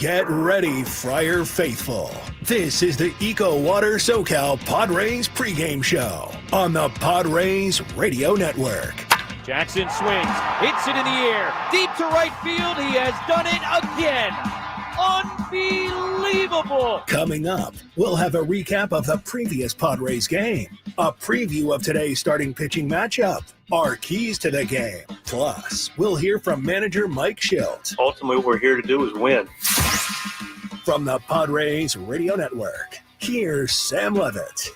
Get ready, Friar Faithful. This is the EcoWater SoCal Padres pregame show on the Padres Radio Network. Jackson swings, hits it in the air, deep to right field. He has done it again. Unbelievable. Coming up, we'll have a recap of the previous Padres game, a preview of today's starting pitching matchup, our keys to the game. Plus, we'll hear from manager Mike Shildt. Ultimately, what we're here to do is win. From the Padres Radio Network, here's Sam Levitt.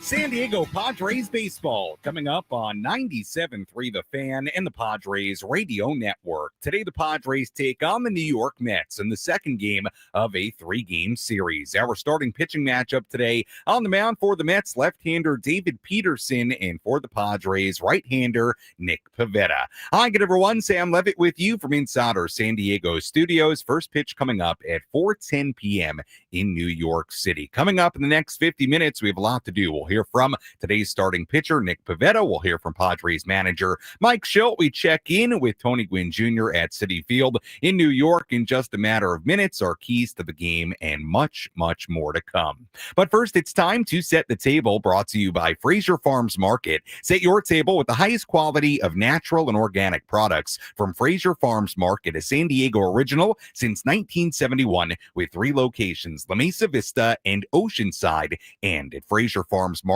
San Diego Padres baseball coming up on 97.3 The Fan and the Padres Radio Network. Today, the Padres take on the New York Mets in the second game of a three-game series. Our starting pitching matchup today on the mound for the Mets, left-hander David Peterson, and for the Padres, right-hander Nick Pivetta. Hi, good everyone. Sam Levitt with you from inside our San Diego studios. First pitch coming up at 4:10 p.m. in New York City. Coming up in the next 50 minutes, we have a lot to do. We'll hear from today's starting pitcher, Nick Pivetta. We'll hear from Padres manager Mike Shildt. We check in with Tony Gwynn Jr. at Citi Field in New York in just a matter of minutes, our keys to the game, and much, much more to come. But first, it's time to set the table, brought to you by Fraser Farms Market. Set your table with the highest quality of natural and organic products from Fraser Farms Market, a San Diego original since 1971, with 3 locations, La Mesa Vista and Oceanside, and at FraserFarmsMarket.com.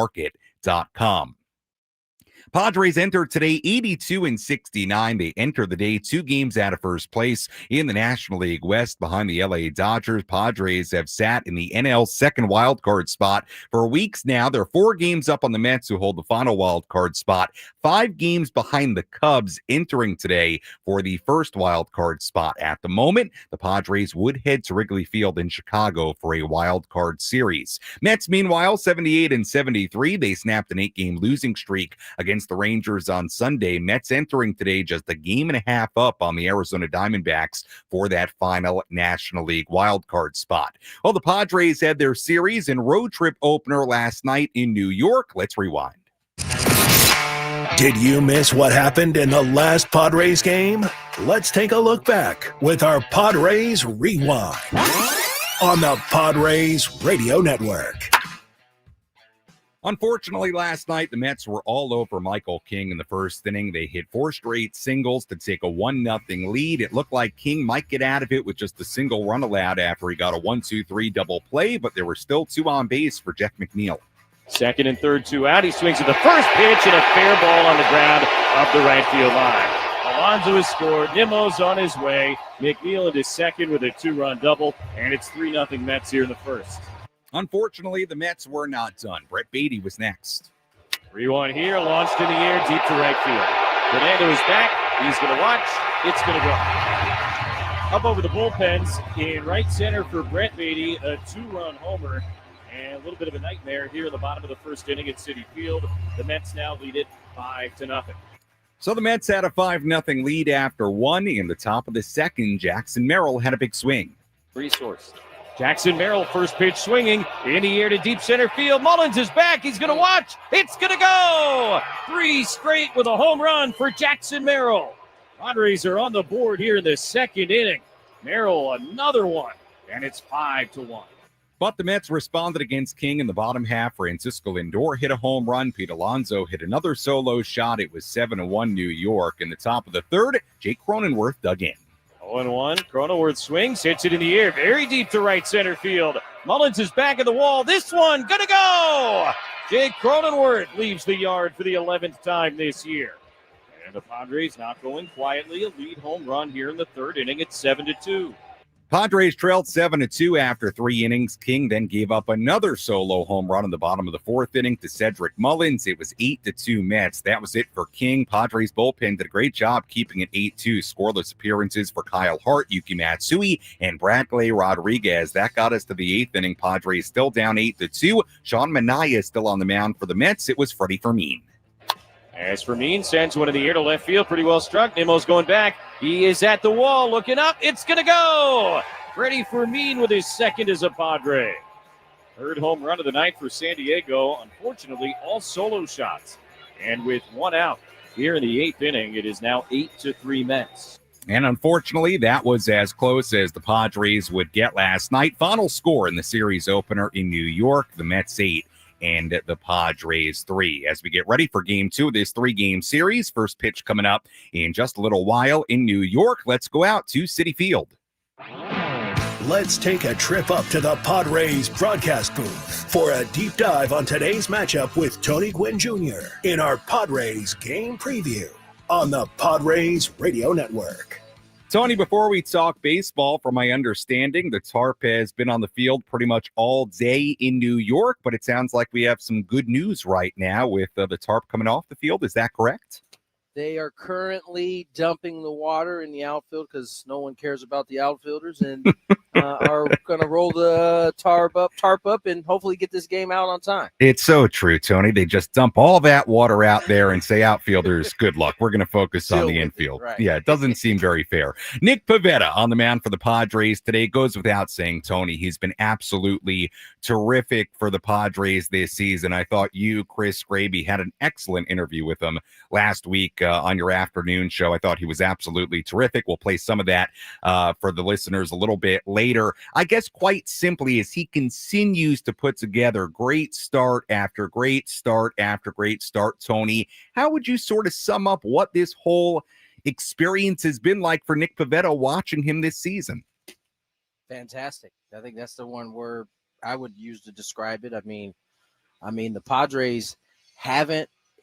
Padres enter today 82-69. They enter the day 2 games out of first place in the National League West behind the LA Dodgers. Padres have sat in the NL second wildcard spot for weeks now. They're 4 games up on the Mets, who hold the final wildcard spot, 5 games behind the Cubs entering today for the first wildcard spot. At the moment, the Padres would head to Wrigley Field in Chicago for a wildcard series. Mets, meanwhile, 78-73. They snapped an 8-game losing streak against the Rangers on Sunday. Mets entering today just a game and a half up on the Arizona Diamondbacks for that final National League wildcard spot. Well, the Padres had their series and road trip opener last night in New York. Let's rewind. Did you miss what happened in the last Padres game? Let's take a look back with our Padres Rewind on the Padres Radio Network. Unfortunately, last night, the Mets were all over Michael King in the first inning. They hit 4 straight singles to take a 1-0 lead. It looked like King might get out of it with just a single run allowed after he got a 1-2-3 double play, but there were still 2 on base for Jeff McNeil. Second and third, 2 out. He swings at the first pitch and a fair ball on the ground up the right field line. Alonso has scored. Nimmo's on his way. McNeil into second with a 2-run double, and it's 3-0 Mets here in the first. Unfortunately, the Mets were not done. Brett Beatty was next. 3-1 here, launched in the air, deep to right field. Fernando is back. He's going to watch. It's going to go. Up over the bullpens in right center for Brett Beatty, a 2-run homer, and a little bit of a nightmare here in the bottom of the first inning at Citi Field. The Mets now lead it 5-0. So the Mets had a 5-0 lead after 1. In the top of the second, Jackson Merrill had a big swing. Resource. Jackson Merrill, first pitch swinging in the air to deep center field. Mullins is back. He's going to watch. It's going to go. 3 straight with a home run for Jackson Merrill. Padres are on the board here in the second inning. Merrill, another one, and it's 5-1. But the Mets responded against King in the bottom half. Francisco Lindor hit a home run. Pete Alonso hit another solo shot. It was 7-1 New York. In the top of the third, Jake Cronenworth dug in. 0-1. Cronenworth swings, hits it in the air, very deep to right center field. Mullins is back at the wall. This one gonna go. Jake Cronenworth leaves the yard for the 11th time this year. And the Padres not going quietly. A lead home run here in the third inning at 7-2. Padres trailed 7-2 after 3 innings. King then gave up another solo home run in the bottom of the 4th inning to Cedric Mullins. It was 8-2 Mets. That was it for King. Padres bullpen did a great job keeping it 8-2. Scoreless appearances for Kyle Hart, Yuki Matsui, and Bradley Rodriguez. That got us to the 8th inning. Padres still down 8-2. Sean Manaea still on the mound for the Mets. It was Freddie Fermin. As Fermin sends one in the air to left field, pretty well struck. Nimmo's going back. He is at the wall, looking up. It's going to go. Freddie Fermin with his second as a Padre. Third home run of the night for San Diego. Unfortunately, all solo shots. And with 1 out here in the 8th inning, it is now 8-3 Mets. And unfortunately, that was as close as the Padres would get last night. Final score in the series opener in New York, the Mets 8 and the Padres 3. As we get ready for game 2 of this 3-game series, first pitch coming up in just a little while in New York. Let's go out to Citi Field. Let's take a trip up to the Padres broadcast booth for a deep dive on today's matchup with Tony Gwynn Jr. in our Padres game preview on the Padres Radio Network. Tony, before we talk baseball, from my understanding, the tarp has been on the field pretty much all day in New York, but it sounds like we have some good news right now with the tarp coming off the field. Is that correct? They are currently dumping the water in the outfield because no one cares about the outfielders, and are going to roll the tarp up, and hopefully get this game out on time. It's so true, Tony. They just dump all that water out there and say, outfielders, good luck. We're going to focus on the infield. Right. Yeah, it doesn't seem very fair. Nick Pivetta on the mound for the Padres today. Goes without saying, Tony, he's been absolutely terrific for the Padres this season. I thought you, Chris Graby, had an excellent interview with him last week on your afternoon show. I thought he was absolutely terrific. We'll play some of that for the listeners a little bit later. I guess quite simply, as he continues to put together great start after great start after great start, Tony, how would you sort of sum up what this whole experience has been like for Nick Pivetta watching him this season? Fantastic. I think that's the one word I would use to describe it. I mean, the Padres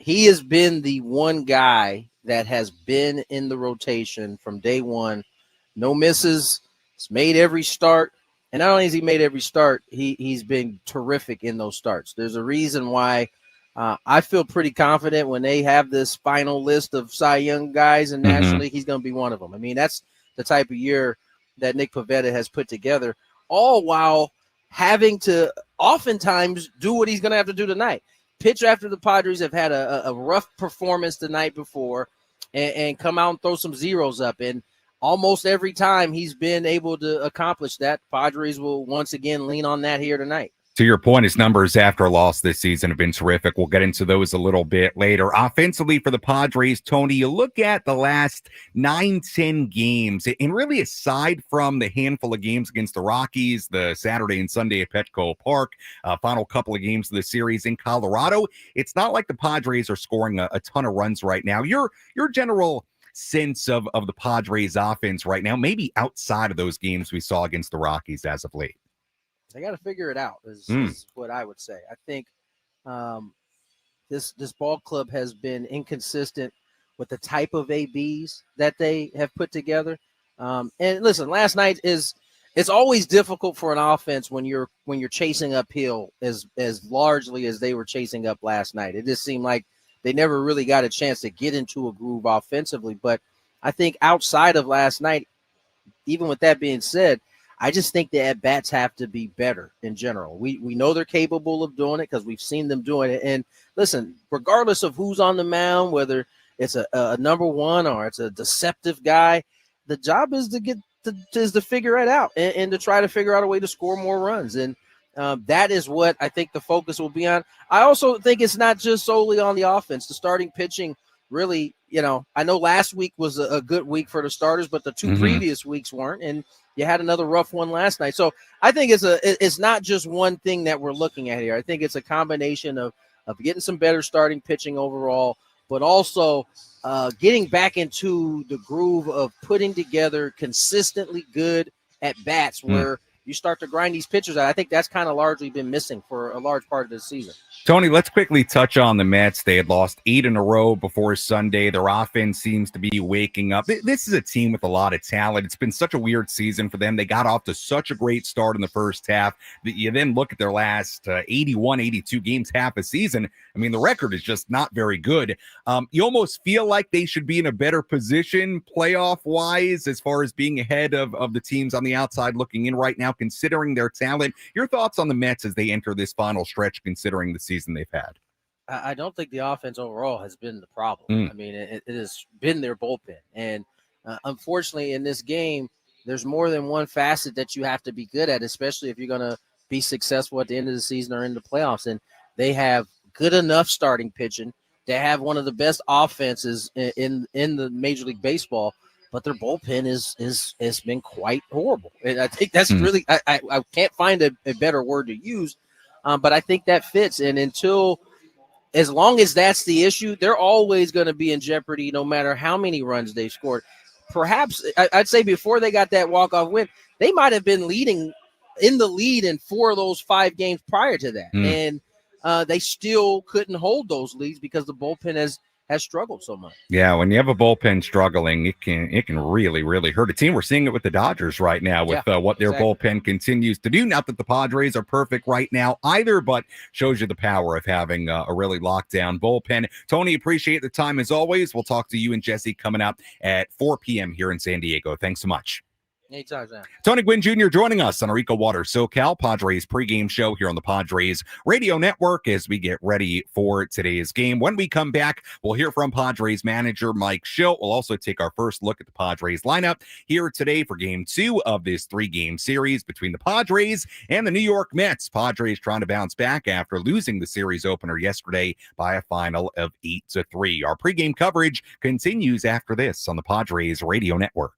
he has been the one guy that has been in the rotation from day one. No misses. He's made every start. And not only has he made every start, he's been terrific in those starts. There's a reason why I feel pretty confident when they have this final list of Cy Young guys in National League, he's going to be one of them. I mean, that's the type of year that Nick Pivetta has put together, all while having to oftentimes do what he's going to have to do tonight. Pitch after the Padres have had a rough performance the night before and come out and throw some zeros up. And almost every time he's been able to accomplish that, Padres will once again lean on that here tonight. To your point, his numbers after a loss this season have been terrific. We'll get into those a little bit later. Offensively for the Padres, Tony, you look at the last 9-10 games, and really aside from the handful of games against the Rockies, the Saturday and Sunday at Petco Park, final couple of games of the series in Colorado, it's not like the Padres are scoring a ton of runs right now. Your general sense of the Padres offense right now, maybe outside of those games we saw against the Rockies as of late? They got to figure it out is what I would say. I think this ball club has been inconsistent with the type of ABs that they have put together. And listen, last night it's always difficult for an offense when you're chasing uphill as largely as they were chasing up last night. It just seemed like they never really got a chance to get into a groove offensively. But I think outside of last night, even with that being said, I just think the at-bats have to be better in general. We know they're capable of doing it because we've seen them doing it. And listen, regardless of who's on the mound, whether it's a number one or it's a deceptive guy, the job is to figure it out and to try to figure out a way to score more runs. And that is what I think the focus will be on. I also think it's not just solely on the offense. The starting pitching really, I know last week was a good week for the starters, but the two previous weeks weren't. And you had another rough one last night. So I think it's not just one thing that we're looking at here. I think it's a combination of getting some better starting pitching overall, but also getting back into the groove of putting together consistently good at-bats where you start to grind these pitchers out. I think that's kind of largely been missing for a large part of this season. Tony, let's quickly touch on the Mets. They had lost 8 in a row before Sunday. Their offense seems to be waking up. This is a team with a lot of talent. It's been such a weird season for them. They got off to such a great start in the first half that you then look at their last 81, 82 games, half a season. I mean, the record is just not very good. You almost feel like they should be in a better position playoff-wise as far as being ahead of the teams on the outside looking in right now, considering their talent. Your thoughts on the Mets as they enter this final stretch, considering the season they've had? I don't think the offense overall has been the problem. I mean, it has been their bullpen. And unfortunately, in this game, there's more than one facet that you have to be good at, especially if you're going to be successful at the end of the season or in the playoffs. And they have good enough starting pitching. They have one of the best offenses in the Major League Baseball. but their bullpen has been quite horrible. And I think that's really I can't find a better word to use, but I think that fits. And as long as that's the issue, they're always going to be in jeopardy no matter how many runs they scored. Perhaps I'd say before they got that walk-off win, they might have been in the lead in 4 of those 5 games prior to that. And they still couldn't hold those leads because the bullpen has struggled so much. Yeah, when you have a bullpen struggling, it can really, really hurt a team. We're seeing it with the Dodgers right now with what their bullpen continues to do. Not that the Padres are perfect right now either, but shows you the power of having a really locked down bullpen. Tony, appreciate the time as always. We'll talk to you and Jesse coming up at 4 p.m. here in San Diego. Thanks so much. Anytime, Sam. Tony Gwynn Jr. joining us on our EcoWater SoCal Padres pregame show here on the Padres Radio Network as we get ready for today's game. When we come back, we'll hear from Padres manager Mike Shildt. We'll also take our first look at the Padres lineup here today for Game 2 of this 3-game series between the Padres and the New York Mets. Padres trying to bounce back after losing the series opener yesterday by a final of 8-3. Our pregame coverage continues after this on the Padres Radio Network.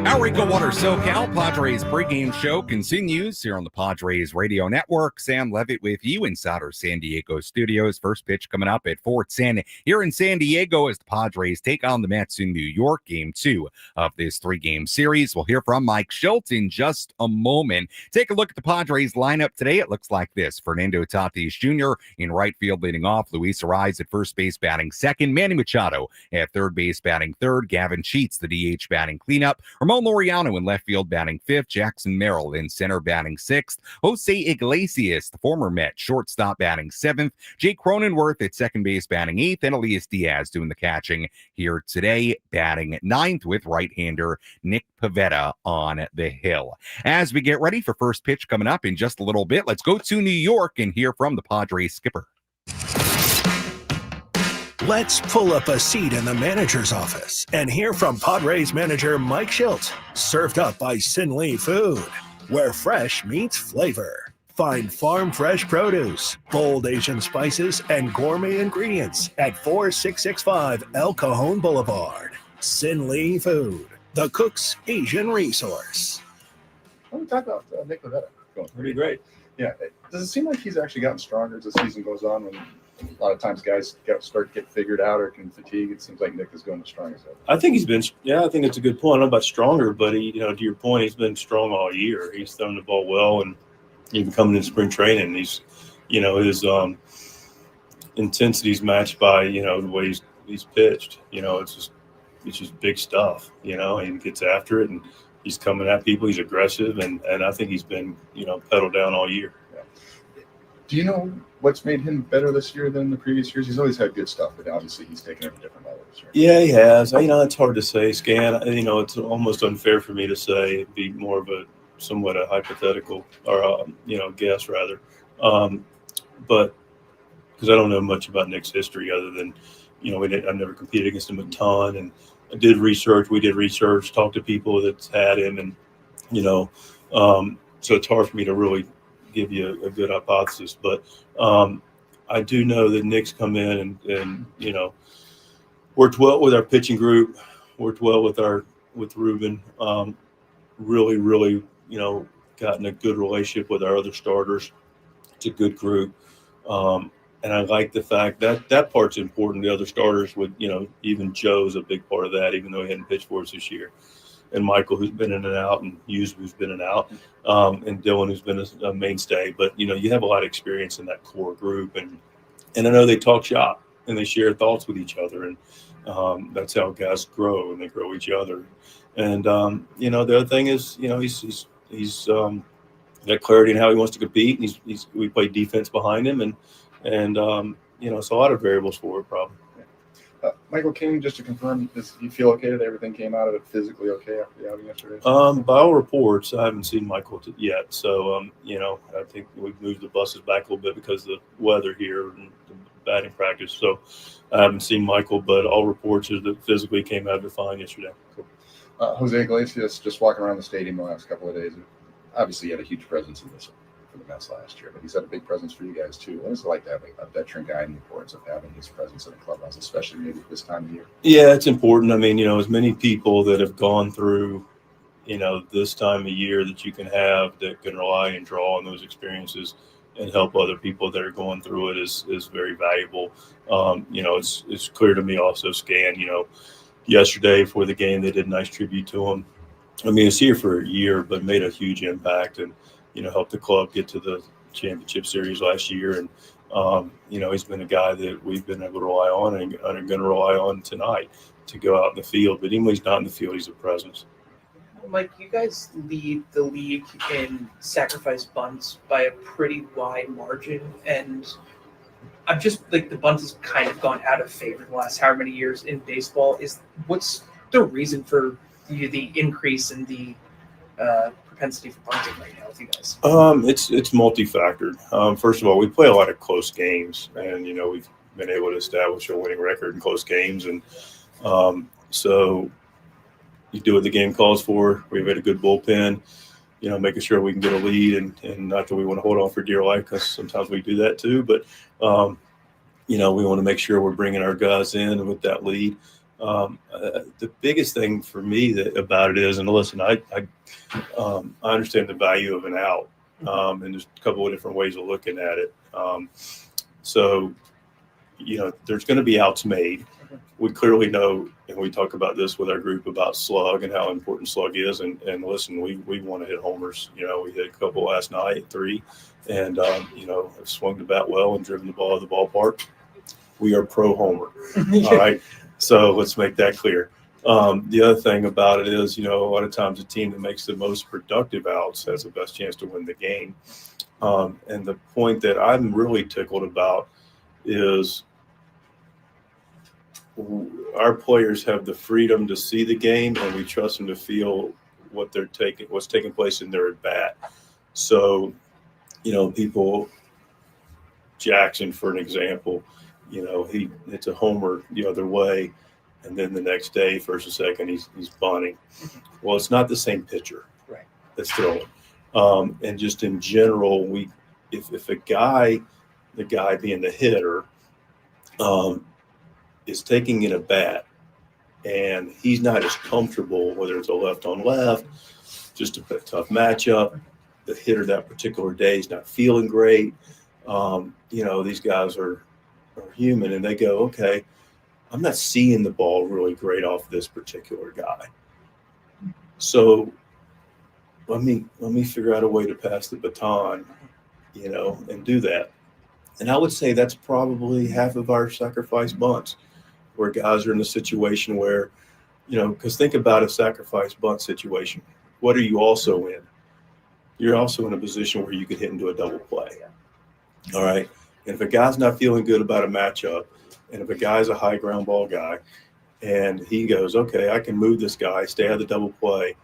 Our EcoWater SoCal Padres pregame show continues here on the Padres Radio Network. Sam Levitt with you inside our San Diego studios. First pitch coming up at 4:10 here in San Diego as the Padres take on the Mets in New York. Game 2 of this 3-game series. We'll hear from Mike Shildt in just a moment. Take a look at the Padres lineup today. It looks like this. Fernando Tatis Jr. in right field leading off. Luis Ariz at first base batting second. Manny Machado at third base batting third. Gavin Sheets, the DH, batting cleanup. Ramon Miguel Laureano in left field batting 5th, Jackson Merrill in center batting 6th, Jose Iglesias, the former Met, shortstop batting 7th, Jake Cronenworth at second base batting 8th, and Elias Diaz doing the catching here today, batting 9th with right-hander Nick Pivetta on the hill. As we get ready for first pitch coming up in just a little bit, let's go to New York and hear from the Padres skipper. Let's pull up a seat in the manager's office and hear from Padres manager Mike Shildt, served up by Sin Lee Food, where fresh meets flavor. Find farm fresh produce, bold Asian spices, and gourmet ingredients at 4665 El Cajon Boulevard. Sin Lee Food, the cook's Asian resource. Let me talk about Nick Pivetta. That'd be great. Yeah. Does it seem like he's actually gotten stronger as the season goes on? When a lot of times guys start to get figured out or can fatigue, it seems like Nick is going the strongest. I think he's been. Yeah, I think it's a good point. I don't know about stronger, but he, to your point, he's been strong all year. He's thrown the ball well, and even coming in spring training, he's, his intensity's matched by the way he's pitched. It's just big stuff. He gets after it, and he's coming at people. He's aggressive, and I think he's been pedal down all year. Yeah. Do you know what's made him better this year than the previous years? He's always had good stuff, but obviously he's taken it to different levels this year. Yeah, he has. It's hard to say, Scan. It's almost unfair for me to say. It'd be more of a somewhat a hypothetical or guess rather, but because I don't know much about Nick's history other than I've never competed against him a ton, and we did research, talked to people that's had him, and so it's hard for me to really give you a good hypothesis, but I do know that Nick's come in and worked well with our pitching group, worked well with Ruben, really gotten a good relationship with our other starters. It's a good group. And I like the fact that part's important. The other starters would, even Joe's a big part of that, even though he hadn't pitched for us this year. And Michael, who's been in and out, and Hughes, who's been in and out, and Dylan, who's been a mainstay. But, you have a lot of experience in that core group. And I know they talk shop and they share thoughts with each other. And that's how guys grow, and they grow each other. And, the other thing is, he's got clarity in how he wants to compete. And we play defense behind him. And it's a lot of variables for it, probably. Michael King, just to confirm, does you feel okay that everything came out of it physically okay after the outing yesterday? By all reports, I haven't seen Michael yet. So, I think we've moved the buses back a little bit because of the weather here and the batting practice. So I haven't seen Michael, but all reports is that physically came out of it fine yesterday. Cool. Jose Iglesias, just walking around the stadium the last couple of days, obviously he had a huge presence in this for the Mets last year, but he's had a big presence for you guys too. What is it like to have a veteran guy in the importance of having his presence in the clubhouse, especially maybe this time of year? Yeah, it's important. I mean, as many people that have gone through, this time of year that you can have that can rely and draw on those experiences and help other people that are going through it is very valuable. It's clear to me also, Scan, yesterday for the game, they did a nice tribute to him. I mean, he's here for a year, but made a huge impact and, helped the club get to the championship series last year. And, he's been a guy that we've been able to rely on and are going to rely on tonight to go out in the field. But even when he's not in the field, he's a presence. Mike, you guys lead the league in sacrifice bunts by a pretty wide margin. And I'm just the bunt has kind of gone out of favor the last however many years in baseball. What's the reason for the increase in the propensity for bunting right now with you guys? It's multi-factored. First of all, we play a lot of close games, and we've been able to establish a winning record in close games, and so you do what the game calls for. We've had a good bullpen, making sure we can get a lead, and not that we want to hold on for dear life, because sometimes we do that too, but we want to make sure we're bringing our guys in with that lead. The biggest thing for me about it is, and listen, I understand the value of an out, and there's a couple of different ways of looking at it. So, there's going to be outs made. We clearly know, and we talk about this with our group about slug and how important slug is. And listen, we want to hit homers. We hit a couple last night, 3, and have swung the bat well and driven the ball out of the ballpark. We are pro homer. All right. So let's make that clear. The other thing about it is, a lot of times the team that makes the most productive outs has the best chance to win the game. And the point that I'm really tickled about is our players have the freedom to see the game, and we trust them to feel what's taking place in their at bat. So, Jackson, for an example, he hits a homer the other way, and then the next day, first and second, he's bunting. Well, it's not the same pitcher that's throwing. And just in general, if the guy being the hitter, is taking in a bat and he's not as comfortable, whether it's a left on left, just a tough matchup, the hitter that particular day is not feeling great. These guys are human, and they go, okay, I'm not seeing the ball really great off this particular guy. So let me figure out a way to pass the baton, and do that. And I would say that's probably half of our sacrifice bunts, where guys are in a situation where, because think about a sacrifice bunt situation. What are you also in? You're also in a position where you could hit into a double play. All right. And if a guy's not feeling good about a matchup, and if a guy's a high ground ball guy, and he goes, okay, I can move this guy, stay out of the double play,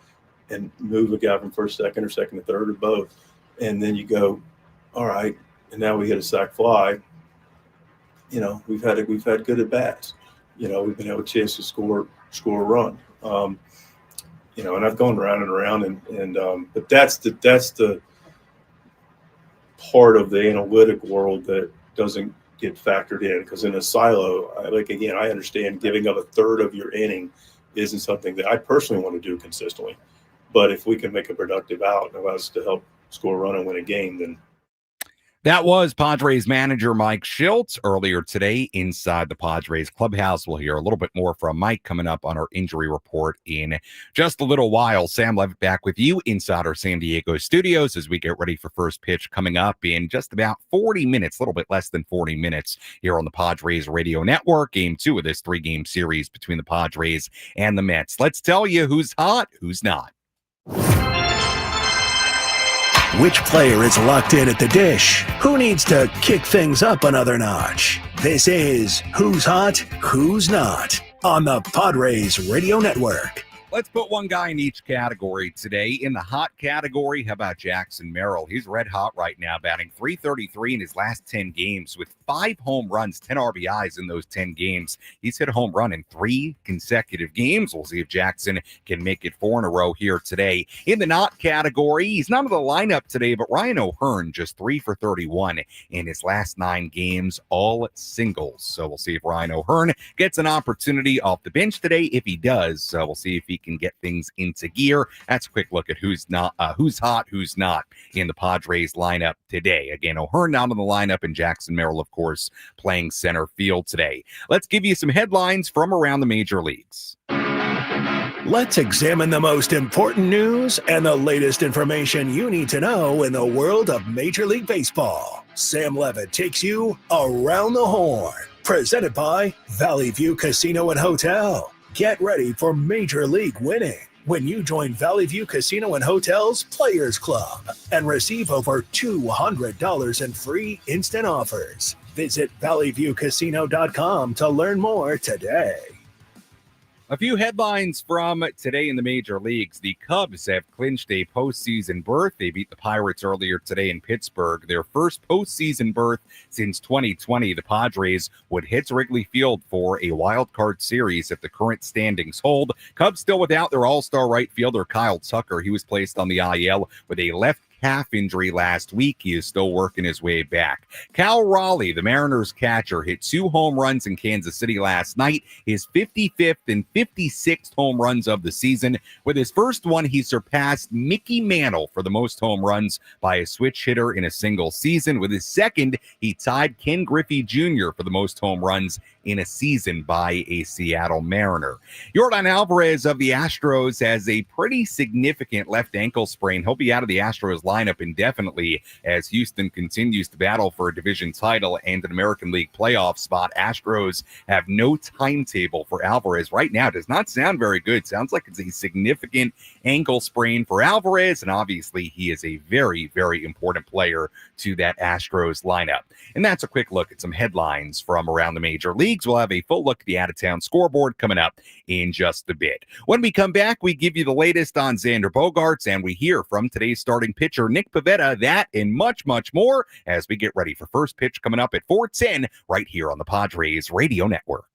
and move a guy from first, second, or second to third, or both. And then you go, all right, and now we hit a sac fly. We've had good at bats. We've been able to chance to score a run. And I've gone round and around, but that's the part of the analytic world that doesn't get factored in, because in a silo, I understand giving up a third of your inning isn't something that I personally want to do consistently. But if we can make a productive out and allow us to help score a run and win a game, then. That was Padres manager Mike Shildt earlier today inside the Padres clubhouse. We'll hear a little bit more from Mike coming up on our injury report in just a little while. Sam Levitt back with you inside our San Diego studios as we get ready for first pitch coming up in just about 40 minutes, a little bit less than 40 minutes here on the Padres Radio Network. Game 2 of this 3-game series between the Padres and the Mets. Let's tell you who's hot, who's not. Which player is locked in at the dish? Who needs to kick things up another notch? This is Who's Hot, Who's Not on the Padres Radio Network. Let's put one guy in each category today. In the hot category, how about Jackson Merrill? He's red hot right now, batting .333 in his last 10 games with 5 home runs, 10 RBIs in those 10 games. He's hit a home run in 3 consecutive games. We'll see if Jackson can make it 4 in a row here today. In the not category, he's not in the lineup today, but Ryan O'Hearn just 3 for 31 in his last 9 games, all singles. So we'll see if Ryan O'Hearn gets an opportunity off the bench today. If he does, we'll see if he can get things into gear. That's a quick look at who's hot, who's not in the Padres lineup today. Again, O'Hearn not in the lineup, and Jackson Merrill, of course, playing center field today. Let's give you some headlines from around the major leagues. Let's examine the most important news and the latest information you need to know in the world of Major League Baseball. Sam Levitt takes you around the horn. Presented by Valley View Casino and Hotel. Get ready for Major League winning when you join Valley View Casino and Hotel's Players Club and receive over $200 in free instant offers. Visit valleyviewcasino.com to learn more today. A few headlines from today in the major leagues. The Cubs have clinched a postseason berth. They beat the Pirates earlier today in Pittsburgh. Their first postseason berth since 2020. The Padres would hit Wrigley Field for a wild card series if the current standings hold. Cubs still without their all-star right fielder Kyle Tucker. He was placed on the IL with a left calf injury last week. He is still working his way back. Cal Raleigh, the Mariners catcher, hit 2 home runs in Kansas City last night, his 55th and 56th home runs of the season. With his first one, he surpassed Mickey Mantle for the most home runs by a switch hitter in a single season. With his second, he tied Ken Griffey Jr. for the most home runs in a season by a Seattle Mariner. Yordan Alvarez of the Astros has a pretty significant left ankle sprain. He'll be out of the Astros lineup lineup indefinitely as Houston continues to battle for a division title and an American League playoff spot. Astros have no timetable for Alvarez right now. Does not sound very good. Sounds like it's a significant ankle sprain for Alvarez, and obviously he is a very, very important player to that Astros lineup. And that's a quick look at some headlines from around the major leagues. We'll have a full look at the out-of-town scoreboard coming up in just a bit. When we come back, we give you the latest on Xander Bogaerts, and we hear from today's starting pitcher, Nick Pivetta, that and much, much more as we get ready for first pitch coming up at 4:10 right here on the Padres Radio Network.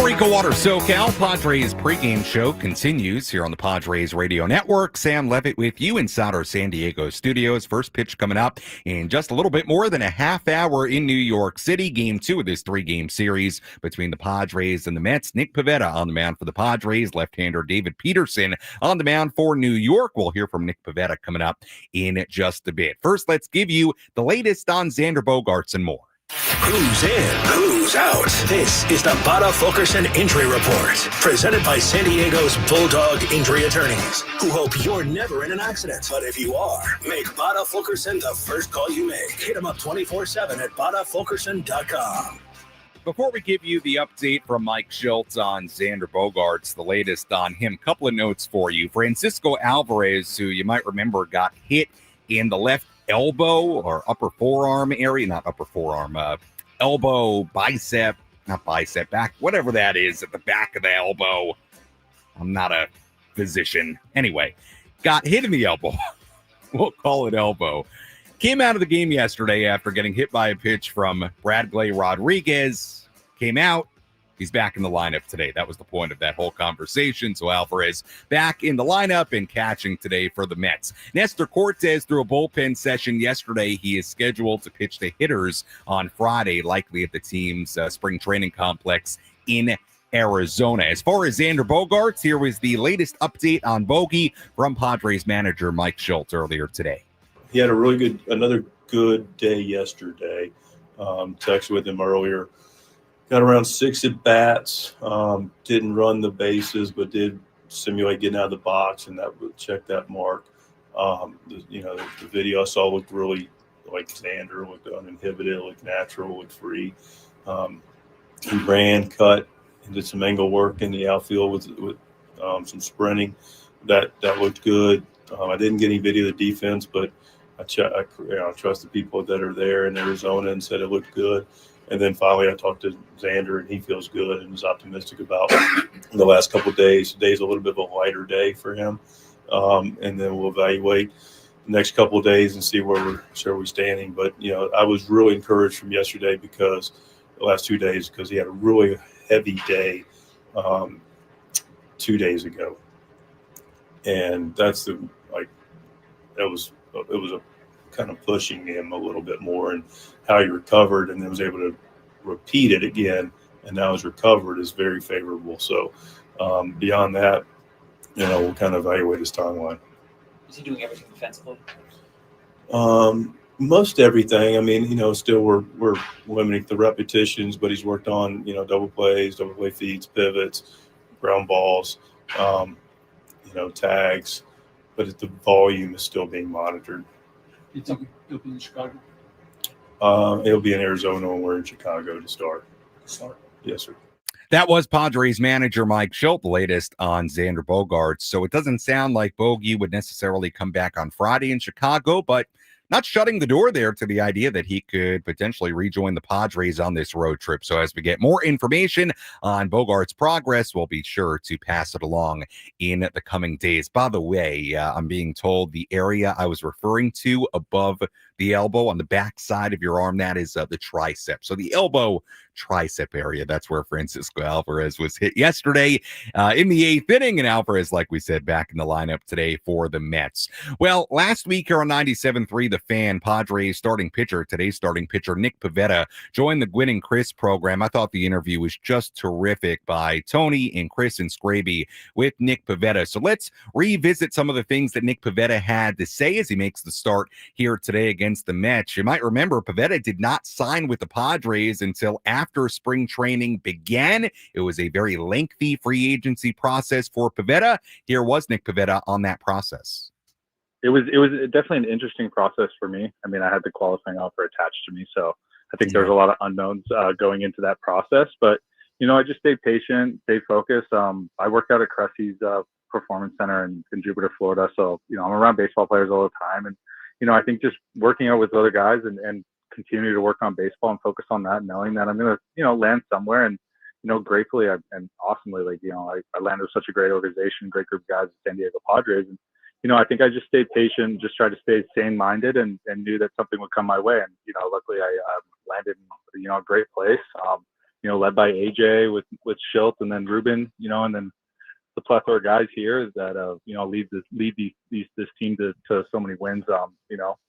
Our EcoWater SoCal Padres pregame show continues here on the Padres Radio Network. Sam Levitt with you inside our San Diego studios. First pitch coming up in just a little bit more than a half hour in New York City. Game 2 of this three-game series between the Padres and the Mets. Nick Pivetta on the mound for the Padres. Left-hander David Peterson on the mound for New York. We'll hear from Nick Pivetta coming up in just a bit. First, let's give you the latest on Xander Bogaerts and more. Who's in? Who's out? This is the Bada Fulkerson Injury Report, presented by San Diego's Bulldog Injury Attorneys, who hope you're never in an accident. But if you are, make Bada Fulkerson the first call you make. Hit them up 24/7 at badafulkerson.com. Before we give you the update from Mike Shildt on Xander Bogaerts, the latest on him, couple of notes for you. Francisco Alvarez, who you might remember got hit in the left elbow or upper forearm area, not upper forearm, elbow, bicep, not bicep, back, whatever that is at the back of the elbow. I'm not a physician. Anyway, got hit in the elbow. We'll call it elbow. Came out of the game yesterday after getting hit by a pitch from Bradley Rodriguez. Came out. He's back in the lineup today. That was the point of that whole conversation. So Alvarez back in the lineup and catching today for the Mets. Nestor Cortes threw a bullpen session yesterday. He is scheduled to pitch to hitters on Friday, likely at the team's spring training complex in Arizona. As far as Xander Bogaerts, here was the latest update on Bogey from Padres manager Mike Shildt earlier today. He had another good day yesterday. Texted with him earlier. got around 6 at bats. Didn't run the bases, but did simulate getting out of the box, and that would check that mark. The video I saw looked really like Xander, looked uninhibited, looked natural, looked free. He ran, cut, and did some angle work in the outfield with some sprinting. That looked good. I didn't get any video of the defense, but I trust the people that are there in Arizona and said it looked good. And then finally I talked to Xander, and he feels good and is optimistic about the last couple of days. Today's a little bit of a lighter day for him. And then we'll evaluate the next couple of days and see where we're standing. But, I was really encouraged from yesterday because the last 2 days, because he had a really heavy day 2 days ago. And that's it was a kind of pushing him a little bit more, and how he recovered and then was able to repeat it again, and now he's recovered is very favorable. So beyond that, we'll kind of evaluate his timeline. Is he doing everything defensively? Most everything. I mean, still we're limiting the repetitions, but he's worked on, double play feeds, pivots, ground balls, tags, but the volume is still being monitored. You think he'll be in Chicago? He'll be in Arizona when we're in Chicago to start. Yes, sir. That was Padres manager Mike Shildt, the latest on Xander Bogaerts. So it doesn't sound like Bogey would necessarily come back on Friday in Chicago, but not shutting the door there to the idea that he could potentially rejoin the Padres on this road trip. So as we get more information on Bogaerts' progress, we'll be sure to pass it along in the coming days. By the way, I'm being told the area I was referring to above the elbow on the back side of your arm, that is the tricep. So the elbow tricep area, that's where Francisco Alvarez was hit yesterday in the 8th inning. And Alvarez, like we said, back in the lineup today for the Mets. Well, last week here on 97.3 The Fan, today's starting pitcher, Nick Pivetta, joined the Gwynn and Chris program. I thought the interview was just terrific by Tony and Chris and Scraby with Nick Pivetta. So let's revisit some of the things that Nick Pivetta had to say as he makes the start here today against the Mets. You might remember Pavetta did not sign with the Padres until after spring training began. It was a very lengthy free agency process for Pavetta. Here was Nick Pivetta on that process. It was definitely an interesting process for me. I mean, I had the qualifying offer attached to me, so I think there's a lot of unknowns going into that process. But I just stayed patient, stayed focused. I worked out at Cressy's Performance Center in Jupiter, Florida, so I'm around baseball players all the time, and I think just working out with other guys and continue to work on baseball and focus on that, knowing that I'm going to land somewhere. And gratefully and awesomely, I landed with such a great organization, great group of guys at San Diego Padres, and I think I just stayed patient, just tried to stay sane-minded, and knew that something would come my way. And luckily I landed in a great place. Led by AJ with Shildt, and then Ruben, and then the plethora of guys here that lead this team to so many wins.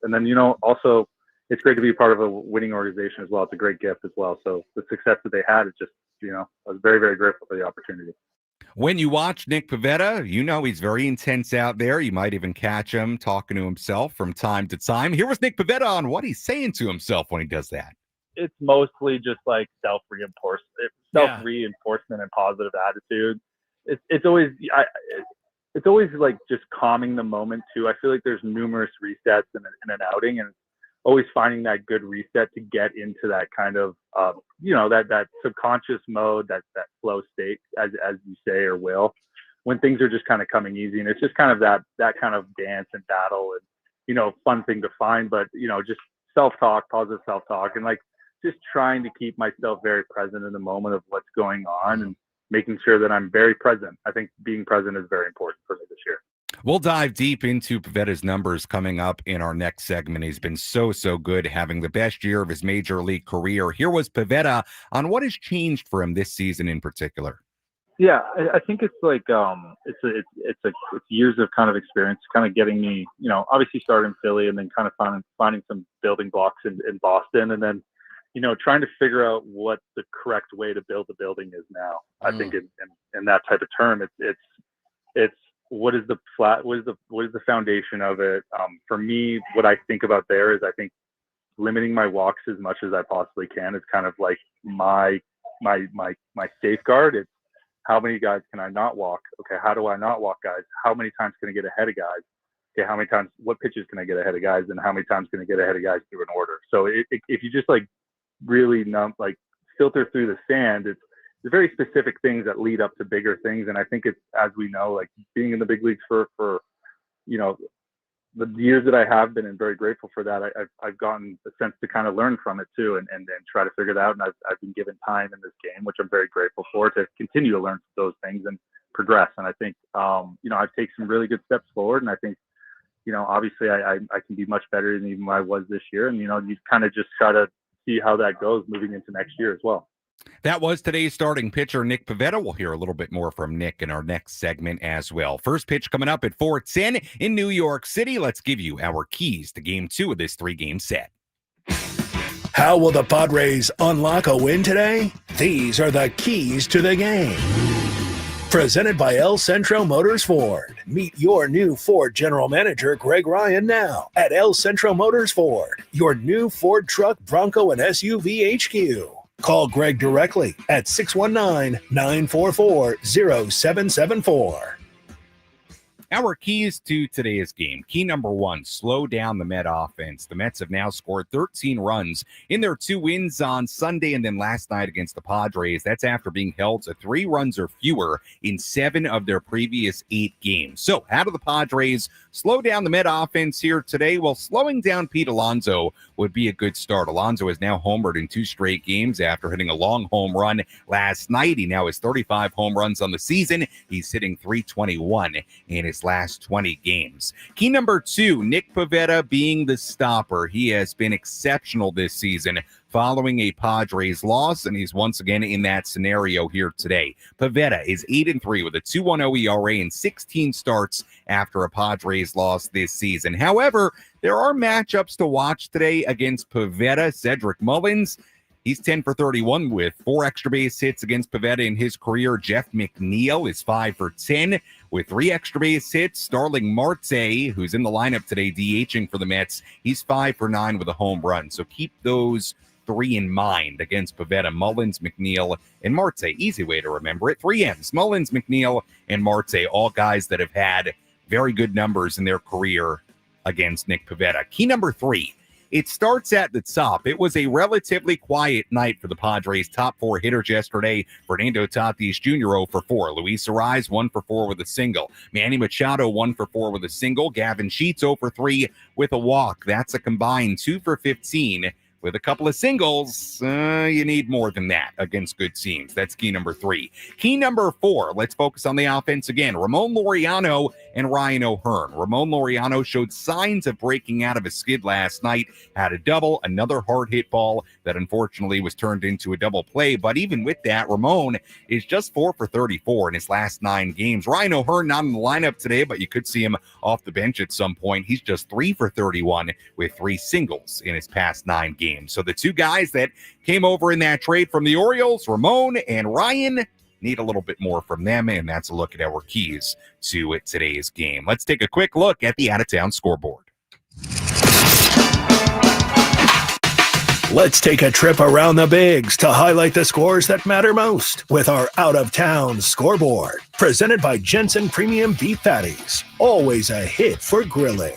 And then also it's great to be part of a winning organization as well. It's a great gift as well. So the success that they had, it's just I was very, very grateful for the opportunity. When you watch Nick Pivetta, he's very intense out there. You might even catch him talking to himself from time to time. Here was Nick Pivetta on what he's saying to himself when he does that. It's mostly just like self-reinforcement and positive attitude. It's always like just calming the moment too. I feel like there's numerous resets in an outing, and always finding that good reset to get into that kind of that subconscious mode, that flow state, as you say, or will, when things are just kind of coming easy. And it's just kind of that kind of dance and battle, and fun thing to find. But just self-talk, positive self-talk, and like just trying to keep myself very present in the moment of what's going on, and making sure that I'm very present. I think being present is very important for me this year. We'll dive deep into Pavetta's numbers coming up in our next segment. He's been so good, having the best year of his major league career. Here was Pavetta on what has changed for him this season in particular. Yeah, I think it's like it's years of kind of experience, kind of getting me, obviously started in Philly, and then kind of finding some building blocks in Boston, and then trying to figure out what the correct way to build the building is now. I think in that type of term, it's what is the foundation of it. For me, what I think about there is I think limiting my walks as much as I possibly can is kind of like my my safeguard. It's how many guys can I not walk? Okay, how do I not walk guys? How many times can I get ahead of guys? Okay, how many times, what pitches can I get ahead of guys, and how many times can I get ahead of guys through an order? So if you just like really filter through the sand, it's very specific things that lead up to bigger things. And I think it's, as we know, like being in the big leagues for the years that I have been, and very grateful for that, I've gotten a sense to kind of learn from it too, and try to figure it out. And I've been given time in this game, which I'm very grateful for, to continue to learn those things and progress. And I think, I've taken some really good steps forward. And I think, obviously I can be much better than even I was this year. And, you kind of just try to see how that goes moving into next year as well. That was today's starting pitcher, Nick Pivetta. We'll hear a little bit more from Nick in our next segment as well. First pitch coming up at 4:10 in New York City. Let's give you our keys to Game 2 of this 3-game set. How will the Padres unlock a win today? These are the keys to the game. Presented by El Centro Motors Ford. Meet your new Ford General Manager, Greg Ryan, now at El Centro Motors Ford, your new Ford truck, Bronco, and SUV HQ. Call Greg directly at 619-944-0774. Our keys to today's game. Key number 1, slow down the Met offense. The Mets have now scored 13 runs in their 2 wins on Sunday and then last night against the Padres. That's after being held to 3 runs or fewer in 7 of their previous 8 games. So how do the Padres slow down the Met offense here today? Well, slowing down Pete Alonso would be a good start. Alonso has now homered in 2 straight games after hitting a long home run last night. He now has 35 home runs on the season. He's hitting .321 in his last 20 games. Key number 2, Nick Pivetta being the stopper. He has been exceptional this season following a Padres loss, and he's once again in that scenario here today. Pavetta is 8-3 with a 2.10 ERA in 16 starts after a Padres loss this season. However, there are matchups to watch today against Pavetta. Cedric Mullins, he's 10 for 31 with 4 extra base hits against Pavetta in his career. Jeff McNeil is 5 for 10 with 3 extra base hits. Starling Marte, who's in the lineup today, DHing for the Mets, he's 5 for 9 with a home run. So keep those 3 in mind against Pavetta: Mullins, McNeil, and Marte. Easy way to remember it. 3 M's: Mullins, McNeil, and Marte, all guys that have had very good numbers in their career against Nick Pivetta. Key number 3. It starts at the top. It was a relatively quiet night for the Padres' top 4 hitters yesterday. Fernando Tatis Jr. 0 for 4. Luis Arraez 1 for 4 with a single. Manny Machado 1 for 4 with a single. Gavin Sheets 0 for 3 with a walk. That's a combined 2 for 15. With a couple of singles, you need more than that against good teams. That's key number 3. Key number 4, let's focus on the offense again. Ramon Laureano and Ryan O'Hearn. Ramon Laureano showed signs of breaking out of a skid last night, had a double, another hard hit ball that unfortunately was turned into a double play. But even with that, Ramon is just 4 for 34 in his last 9 games. Ryan O'Hearn not in the lineup today, but you could see him off the bench at some point. He's just 3 for 31 with 3 singles in his past 9 games. So the 2 guys that came over in that trade from the Orioles, Ramon and Ryan, need a little bit more from them, and that's a look at our keys to today's game. Let's take a quick look at the out-of-town scoreboard. Let's take a trip around the bigs to highlight the scores that matter most with our out-of-town scoreboard. Presented by Jensen Premium Beef Patties. Always a hit for grilling.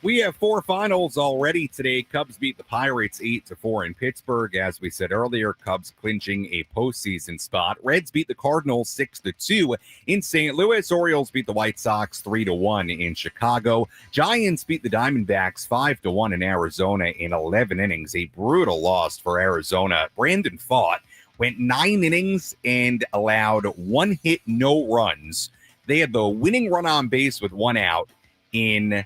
We have 4 finals already today. Cubs beat the Pirates 8-4 in Pittsburgh. As we said earlier, Cubs clinching a postseason spot. Reds beat the Cardinals 6-2 in St. Louis. Orioles beat the White Sox 3-1 in Chicago. Giants beat the Diamondbacks 5-1 in Arizona in 11 innings. A brutal loss for Arizona. Brandon Pfaadt went 9 innings and allowed 1 hit, no runs. They had the winning run on base with 1 out in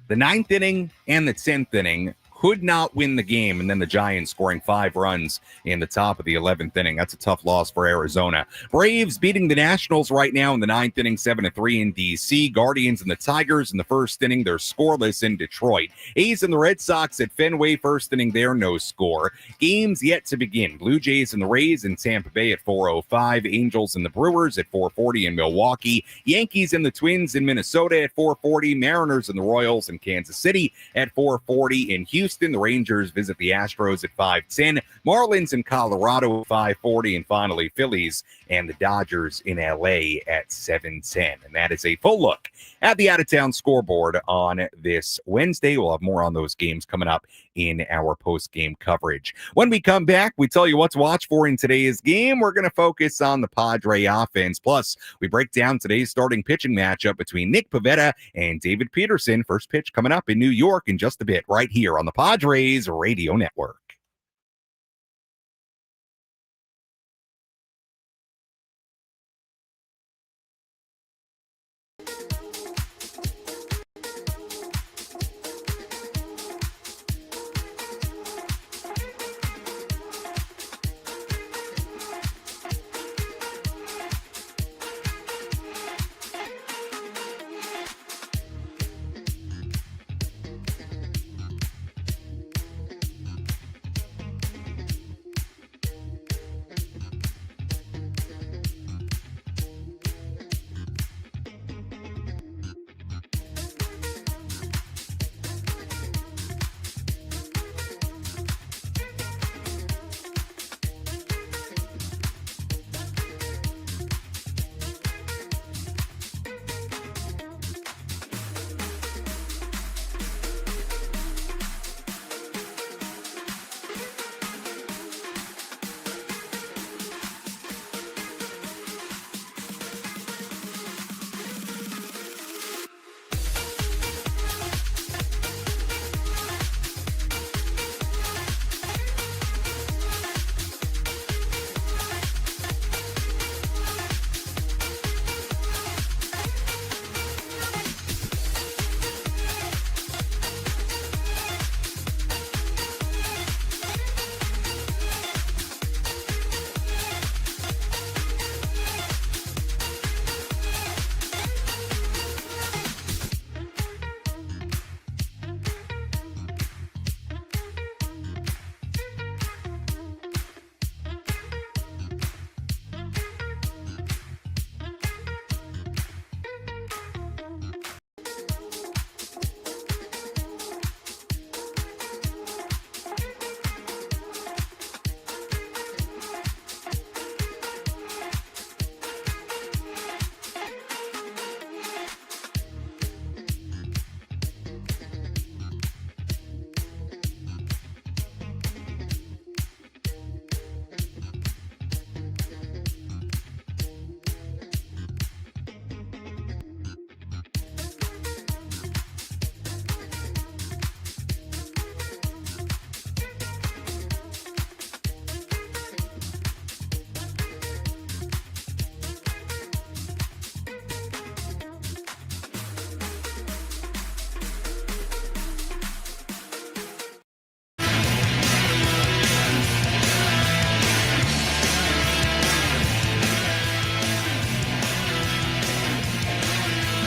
the 9th inning and the 10th inning. Could not win the game, and then the Giants scoring 5 runs in the top of the 11th inning. That's a tough loss for Arizona. Braves beating the Nationals right now in the 9th inning, 7-3 in D.C. Guardians and the Tigers in the 1st inning, they're scoreless in Detroit. A's and the Red Sox at Fenway, 1st inning there, no score. Games yet to begin. Blue Jays and the Rays in Tampa Bay at 4:05. Angels and the Brewers at 4:40 in Milwaukee. Yankees and the Twins in Minnesota at 4:40. Mariners and the Royals in Kansas City at 4:40 in Houston. Houston. The Rangers visit the Astros at 5:10. Marlins in Colorado at 5:40. And finally, Phillies and the Dodgers in LA at 7:10. And that is a full look at the out-of-town scoreboard on this Wednesday. We'll have more on those games coming up in our post-game coverage. When we come back, we tell you what to watch for in today's game. We're going to focus on the Padre offense. Plus, we break down today's starting pitching matchup between Nick Pivetta and David Peterson. First pitch coming up in New York in just a bit, right here on the Padres Radio Network.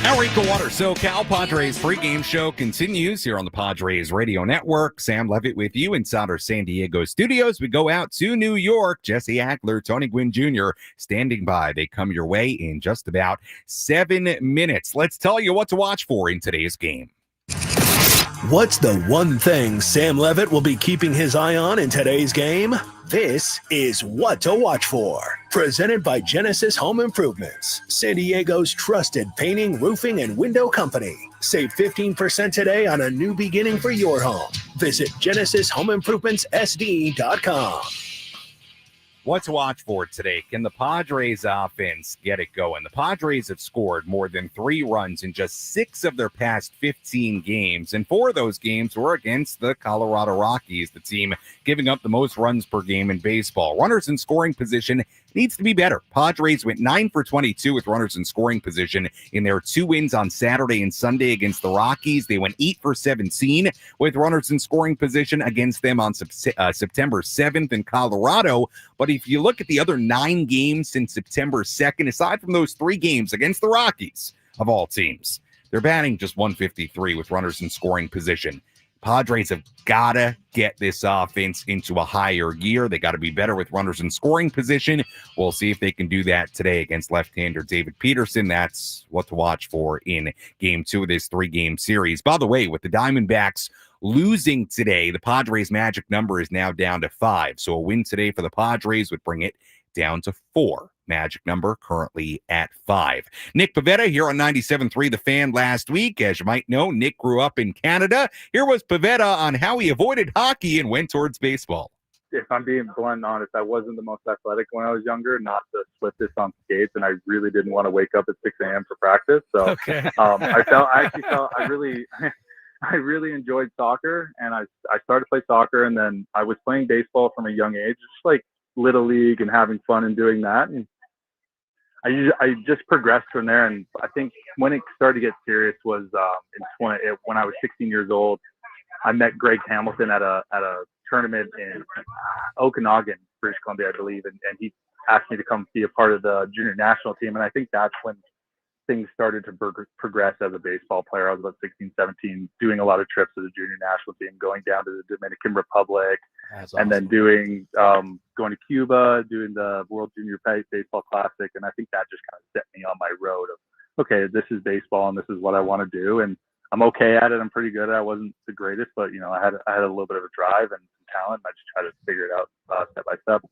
Our EcoWater SoCal Padres pregame show continues here on the Padres Radio Network. Sam Levitt with you inside our San Diego studios. We go out to New York. Jesse Ackler, Tony Gwynn Jr. standing by. They come your way in just about 7 minutes. Let's tell you what to watch for in today's game. What's the one thing Sam Levitt will be keeping his eye on in today's game? This is What to Watch For, presented by Genesis Home Improvements, San Diego's trusted painting, roofing, and window company. Save 15% today on a new beginning for your home. Visit GenesisHomeImprovementsSD.com. What to watch for today? Can the Padres offense get it going? The Padres have scored more than 3 runs in just 6 of their past 15 games, and 4 of those games were against the Colorado Rockies, the team giving up the most runs per game in baseball. Runners in scoring position needs to be better. Padres went 9 for 22 with runners in scoring position in their 2 wins on Saturday and Sunday against the Rockies. They went 8 for 17 with runners in scoring position against them on September 7th in Colorado. But if you look at the other 9 games since September 2nd, aside from those 3 games against the Rockies, of all teams, they're batting just 153 with runners in scoring position. Padres have got to get this offense into a higher gear. They got to be better with runners in scoring position. We'll see if they can do that today against left-hander David Peterson. That's what to watch for in Game 2 of this 3-game series. By the way, with the Diamondbacks losing today, the Padres' magic number is now down to 5. So a win today for the Padres would bring it down to 4. Magic number currently at 5. Nick Pivetta here on 97.3 The Fan last week. As you might know, Nick grew up in Canada. Here was Pavetta on how he avoided hockey and went towards baseball. If I'm being blunt and honest, I wasn't the most athletic when I was younger, not the swiftest on skates, and I really didn't want to wake up at 6 a.m. for practice. So I really enjoyed soccer, and I started to play soccer, and then I was playing baseball from a young age, just like Little League and having fun and doing that. And I just progressed from there. And I think when it started to get serious was when I was 16 years old. I met Greg Hamilton at a tournament in Okanagan, British Columbia, I believe, and he asked me to come be a part of the junior national team. And I think that's when things started to progress as a baseball player. I was about 16, 17, doing a lot of trips to the junior national team, going down to the Dominican Republic, and then doing going to Cuba, doing the World Junior Baseball Classic. And I think that just kind of set me on my road of, okay, this is baseball and this is what I want to do. And I'm okay at it. I'm pretty good at it. I wasn't the greatest, but I had a little bit of a drive and some talent. I just tried to figure it out step by step.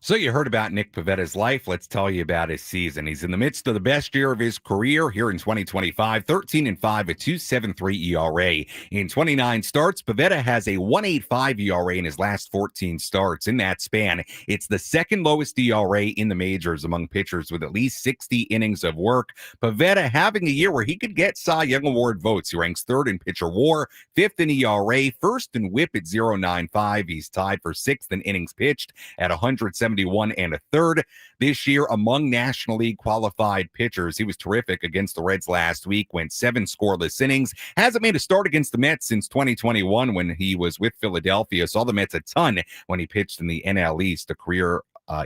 So you heard about Nick Pivetta's life. Let's tell you about his season. He's in the midst of the best year of his career here in 2025, 13-5, a 2.73 ERA. In 29 starts, Pavetta has a 1.85 ERA in his last 14 starts. In that span, it's the second lowest ERA in the majors among pitchers with at least 60 innings of work. Pavetta having a year where he could get Cy Young Award votes. He ranks 3rd in pitcher WAR, 5th in ERA, 1st in WHIP at 0.95. He's tied for 6th in innings pitched at 171 1.3 this year among National League qualified pitchers. He was terrific against the Reds last week, went 7 scoreless innings. Hasn't made a start against the Mets since 2021 when he was with Philadelphia. Saw the Mets a ton when he pitched in the NL East, a career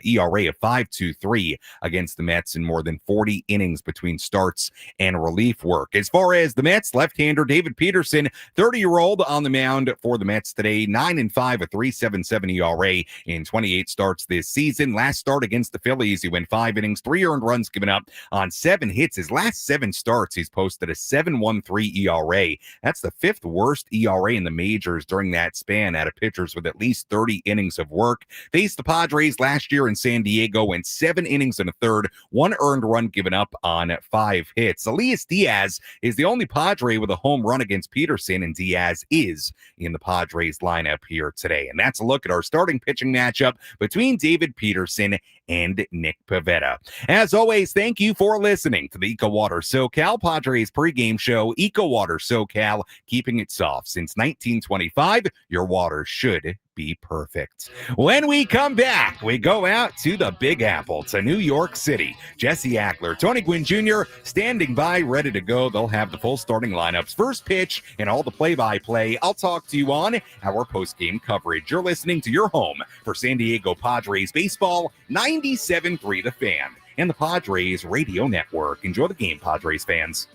ERA of 5.23 against the Mets in more than 40 innings between starts and relief work. As far as the Mets, left-hander David Peterson, 30-year-old on the mound for the Mets today, 9-5, a 3.77 ERA in 28 starts this season. Last start against the Phillies, he went 5 innings, 3 earned runs given up on 7 hits. His last 7 starts, he's posted a 7.13 ERA. That's the 5th worst ERA in the majors during that span out of pitchers with at least 30 innings of work. Faced the Padres last year in San Diego, went 7 innings and a third, 1 earned run given up on 5 hits. Elias Diaz is the only Padre with a home run against Peterson, and Diaz is in the Padres lineup here today. And that's a look at our starting pitching matchup between David Peterson and Nick Pivetta. As always, thank you for listening to the EcoWater SoCal Padres pregame show. EcoWater SoCal, keeping it soft since 1925. Your water should be perfect. When we come back, we go out to the Big Apple, to New York City. Jesse Ackler, Tony Gwynn Jr. standing by, ready to go. They'll have the full starting lineups, first pitch, and all the play-by-play. I'll talk to you on our post-game coverage. You're listening to your home for San Diego Padres baseball, 97.3 The Fan, and the Padres Radio Network. Enjoy the game, Padres fans.